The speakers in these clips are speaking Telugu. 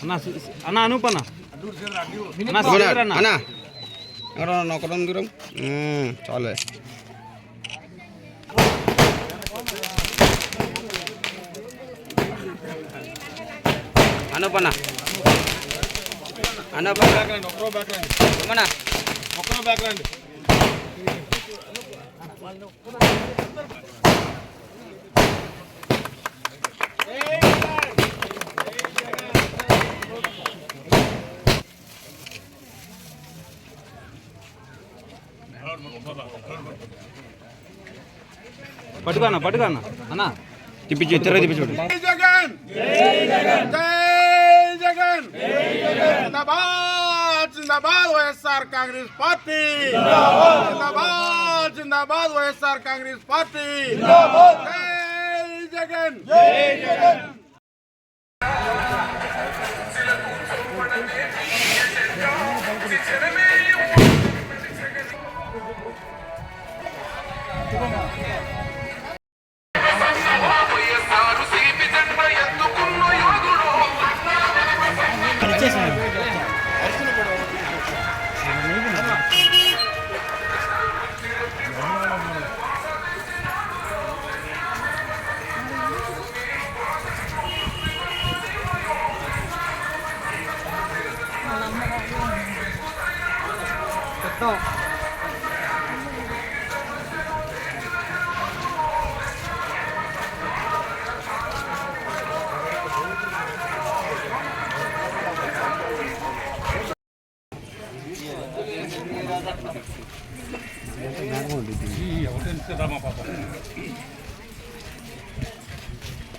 అన్నా అన్నా అనూపన్న అన్నా ఒకరం దూరం చాలే అనూపన్న అనూపన్న పట్టుకోన్నా పట్టుకోన్నా అన్నా తిప్పించు తెర తిప్పించు జగన్ జగన్ జిందాబాద్ జిందాబాద్ వైఎస్ఆర్ కాంగ్రెస్ పార్టీ జిందాబాద్ జిందాబాద్ వైఎస్ఆర్ కాంగ్రెస్ పార్టీ జగన్ జగన్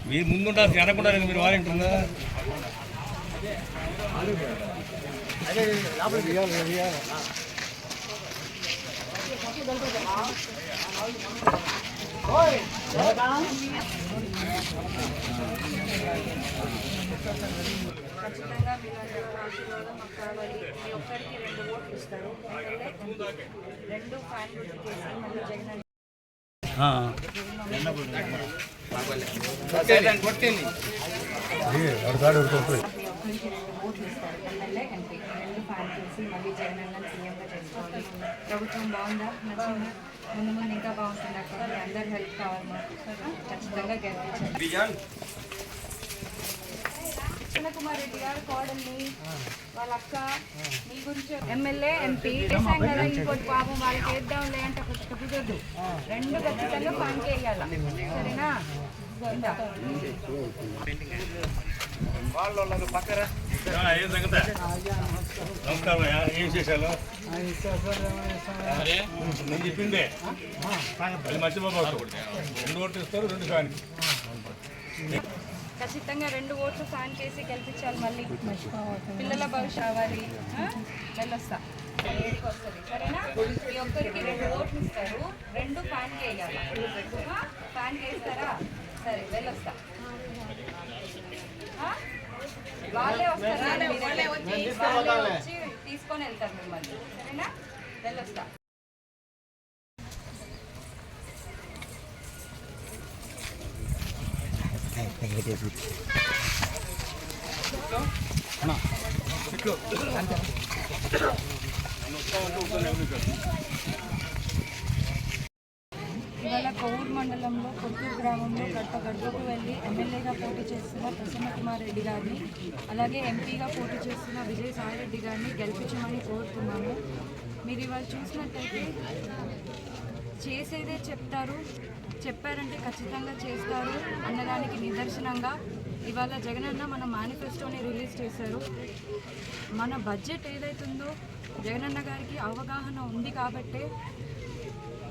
మీరు ముందుంటారు తినకుండా మీరు వారింటుందా ఖచ్చితంగా మీలాంటి ఆశీర్వాదం మాకు కావాలి. మీ ఒక్కరికి 2 ఓట్లు ఇస్తారు. రెండు ఫ్యాన్ గుర్తు చేసి మళ్ళీ జగన్ ప్రభుత్వం బాగుందా నచ్చిందా ముందు ముందు ఇంకా బాగుంటుంది అక్కడ అందరు హెల్ప్ కావాలి మాకు ఖచ్చితంగా గెలిపించాలి. కుమార్ రెడ్డి గారు కోడల్ని వాళ్ళ అక్క మీ గురించి ఎమ్మెల్యే ఎంపీ చేశాం కదా ఇంకోటి పాపం వాళ్ళకి వేద్దాంలే అంటే కుదరదు. 2 ఖచ్చితంగా పాయింట్ వేయాలి సరేనా. ఏం చేశాను నేను చెప్పిందే అది మర్చిపోతావు. 2 ఓట్లు ఇస్తారు 2 ఫ్యాన్ ఖచ్చితంగా 2 ఓట్లు ఫ్యాన్ కేసి గెలిపించాలి. మళ్ళీ పిల్లల భవిష్యత్ కావాలి. వెళ్ళొస్తా 7కి వస్తుంది సరేనా. మీ ఒక్కరికి 2 ఓట్లు ఇస్తారు 2 ఫ్యాన్ వేయాలి. ఫ్యాన్ వేస్తారా సరే వెళ్ళొస్తా. వాళ్ళే వస్తారు వాళ్ళే వచ్చి తీసుకొని వెళ్తారు మిమ్మల్ని సరేనా. వెళ్ళొస్తా. ఇవాళ కొవ్వూరు మండలంలో కొత్తూరు గ్రామంలో గడపకు వెళ్ళి ఎమ్మెల్యేగా పోటీ చేస్తున్న ప్రసన్న కుమార్ రెడ్డి గారిని అలాగే ఎంపీగా పోటీ చేస్తున్న విజయసాయి రెడ్డి గారిని గెలిపించమని కోరుతున్నాము. మీరు ఇవాళ చూసినట్టయితే చేసేదే చెప్తారు, చెప్పారంటే ఖచ్చితంగా చేస్తారు అన్నదానికి నిదర్శనంగా ఇవాళ జగనన్న మన మేనిఫెస్టోని రిలీజ్ చేశారు. మన బడ్జెట్ ఏదైతుందో జగనన్న గారికి అవగాహన ఉంది కాబట్టే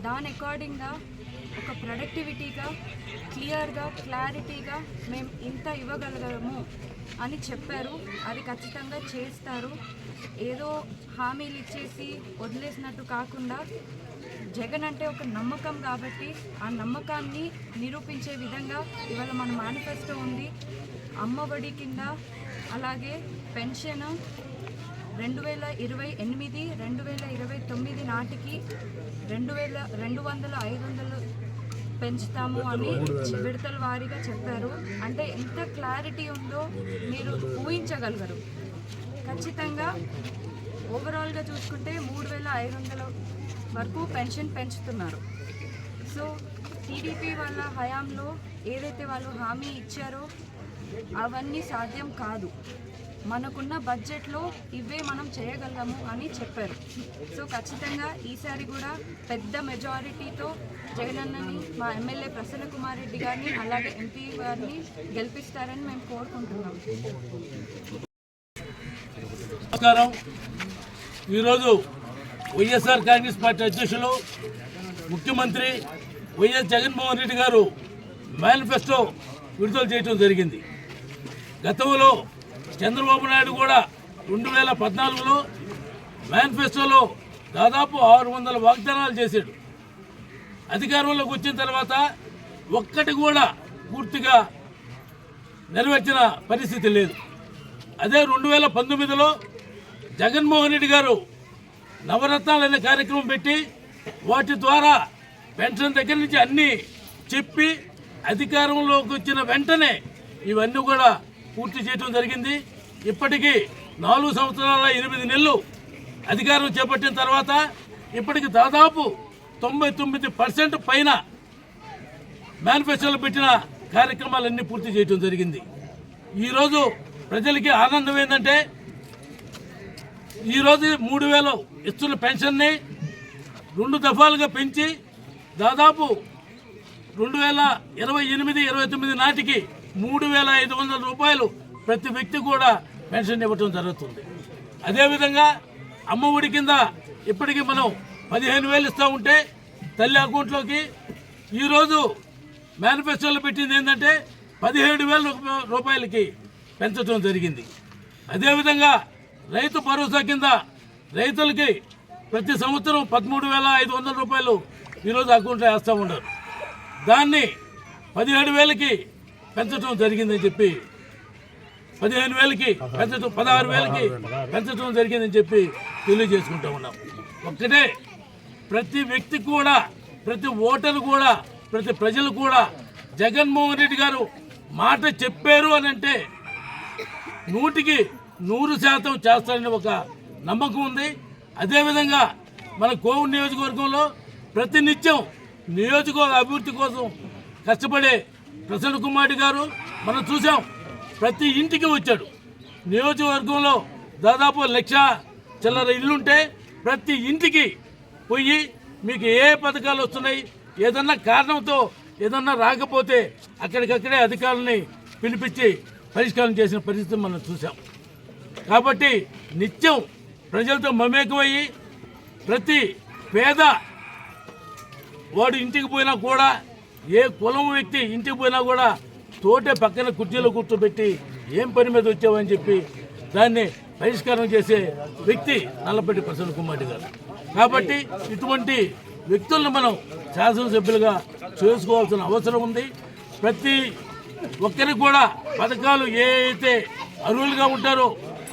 దాని అకార్డింగ్గా ఒక ప్రొడక్టివిటీగా క్లియర్గా క్లారిటీగా మేము ఇంత ఇవ్వగలగము అని చెప్పారు. అది ఖచ్చితంగా చేస్తారు. ఏదో హామీలు ఇచ్చేసి వదిలేసినట్టు కాకుండా జగన్ అంటే ఒక నమ్మకం కాబట్టి ఆ నమ్మకాన్ని నిరూపించే విధంగా ఇవాళ మన మేనిఫెస్టో ఉంది. అమ్మఒడి కింద అలాగే పెన్షన్ 2028 2029 నాటికి 200 500 పెంచుతాము అని విడతల వారీగా చెప్పారు. అంటే ఎంత క్లారిటీ ఉందో మీరు ఊహించగలగరు. ఖచ్చితంగా ఓవరాల్గా చూసుకుంటే 3500 వరకు పెన్షన్ పెంచుతున్నారు. సో టీడీపీ వాళ్ళ హయాంలో ఏదైతే వాళ్ళు హామీ ఇచ్చారో అవన్నీ సాధ్యం కాదు. మనకున్న బడ్జెట్లో ఇవే మనం చేయగలము అని చెప్పారు. సో ఖచ్చితంగా ఈసారి కూడా పెద్ద మెజారిటీతో జగనన్నని, మా ఎమ్మెల్యే ప్రసన్న కుమార్ రెడ్డి గారిని, అలాగే ఎంపీ గారిని గెలిపిస్తారని మేము కోరుకుంటున్నాం. నమస్కారం. ఈరోజు వైఎస్ఆర్ కాంగ్రెస్ పార్టీ అధ్యక్షులు ముఖ్యమంత్రి వైఎస్ జగన్మోహన్ రెడ్డి గారు మేనిఫెస్టో విడుదల చేయడం జరిగింది. గతంలో చంద్రబాబు నాయుడు కూడా 2014లో మేనిఫెస్టోలో దాదాపు 600 వాగ్దానాలు చేశాడు. అధికారంలోకి వచ్చిన తర్వాత ఒక్కటి కూడా పూర్తిగా నెరవేర్చిన పరిస్థితి లేదు. అదే 2019లో జగన్మోహన్ రెడ్డి గారు నవరత్నాలు అనే కార్యక్రమం పెట్టి వాటి ద్వారా పెన్షన్ దగ్గర నుంచి అన్నీ చెప్పి అధికారంలోకి వచ్చిన వెంటనే ఇవన్నీ కూడా పూర్తి చేయడం జరిగింది. ఇప్పటికీ 4 సంవత్సరాల 8 నెలలు అధికారం చేపట్టిన తర్వాత ఇప్పటికి దాదాపు 99% పైన మేనిఫెస్టోలో పెట్టిన కార్యక్రమాలన్నీ పూర్తి చేయడం జరిగింది. ఈరోజు ప్రజలకి ఆనందం ఏంటంటే ఈరోజు 3000 ఇస్తున్న పెన్షన్ని 2 దఫాలుగా పెంచి దాదాపు 2028-29 నాటికి 3500 రూపాయలు ప్రతి వ్యక్తి కూడా పెన్షన్ ఇవ్వటం జరుగుతుంది. అదేవిధంగా అమ్మ ఒడి కింద ఇప్పటికీ మనం 15,000 ఇస్తూ ఉంటే తల్లి అకౌంట్లోకి ఈరోజు మేనిఫెస్టోలో పెట్టింది ఏంటంటే 17,000 రూపాయలకి పెంచడం జరిగింది. అదేవిధంగా రైతు భరోసా కింద రైతులకి ప్రతి సంవత్సరం 13,500 రూపాయలు ఈరోజు అకౌంట్లో వేస్తూ ఉన్నారు. దాన్ని 17,000కి పెంచడం జరిగిందని చెప్పి 15,000కి పెంచడం 16,000కి పెంచడం జరిగిందని చెప్పి తెలియజేసుకుంటూ ఉన్నాం. ఒక్కటే ప్రతి వ్యక్తి కూడా, ప్రతి ఓటరు కూడా, ప్రతి ప్రజలు కూడా జగన్మోహన్ రెడ్డి గారు మాట చెప్పారు అని అంటే 100% చేస్తారని ఒక నమ్మకం ఉంది. అదేవిధంగా మన కోవూరు నియోజకవర్గంలో ప్రతినిత్యం నియోజకవర్గ అభివృద్ధి కోసం కష్టపడే ప్రసన్న కుమార్ గారు మనం చూసాం. ప్రతి ఇంటికి వచ్చాడు. నియోజకవర్గంలో దాదాపు 1,00,000 చిల్లర ఇల్లుంటే ప్రతి ఇంటికి పోయి మీకు ఏ పథకాలు వస్తున్నాయి, ఏదన్నా కారణంతో ఏదన్నా రాకపోతే అక్కడికక్కడే అధికారులని పిలిపించి పరిష్కారం చేసిన పరిస్థితి మనం చూసాం. కాబట్టి నిత్యం ప్రజలతో మమేకమయ్యి ప్రతి పేద వాడు ఇంటికి పోయినా కూడా, ఏ కులం వ్యక్తి ఇంటికి పోయినా కూడా తోటే పక్కన కుర్చీలో కూర్చోబెట్టి ఏం పని మీద వచ్చావని చెప్పి దాన్ని పరిష్కారం చేసే వ్యక్తి నల్లపల్లి ప్రసన్న కుమార్ గారు. కాబట్టి ఇటువంటి వ్యక్తులను మనం శాసనసభ్యులుగా చేసుకోవాల్సిన అవసరం ఉంది. ప్రతి ఒక్కరికి కూడా పథకాలు ఏ అయితే అర్హులుగా ఉంటారో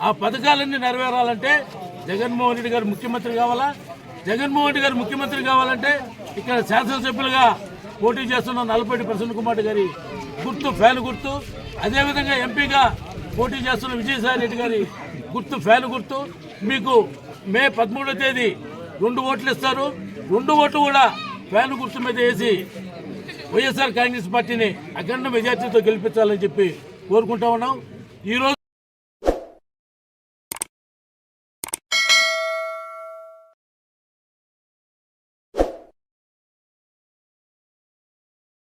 ఆ పథకాలన్నీ నెరవేరాలంటే జగన్మోహన్ రెడ్డి గారు ముఖ్యమంత్రి కావాలా. జగన్మోహన్ రెడ్డి గారు ముఖ్యమంత్రి కావాలంటే ఇక్కడ శాసనసభ్యులుగా పోటీ చేస్తున్న నల్లపల్లి ప్రసన్న కుమార్ గారి గుర్తు ఫ్యాన్ గుర్తు, అదేవిధంగా ఎంపీగా పోటీ చేస్తున్న విజయసాయి రెడ్డి గారి గుర్తు ఫ్యాన్ గుర్తు. మీకు మే 13వ తేదీ 2 ఓట్లు ఇస్తారు. 2 ఓట్లు కూడా ఫ్యాన్ గుర్తు మీద వేసి వైఎస్ఆర్ కాంగ్రెస్ పార్టీని అఖండ మెజార్టీతో గెలిపించాలని చెప్పి కోరుకుంటా ఉన్నాం. ఈరోజు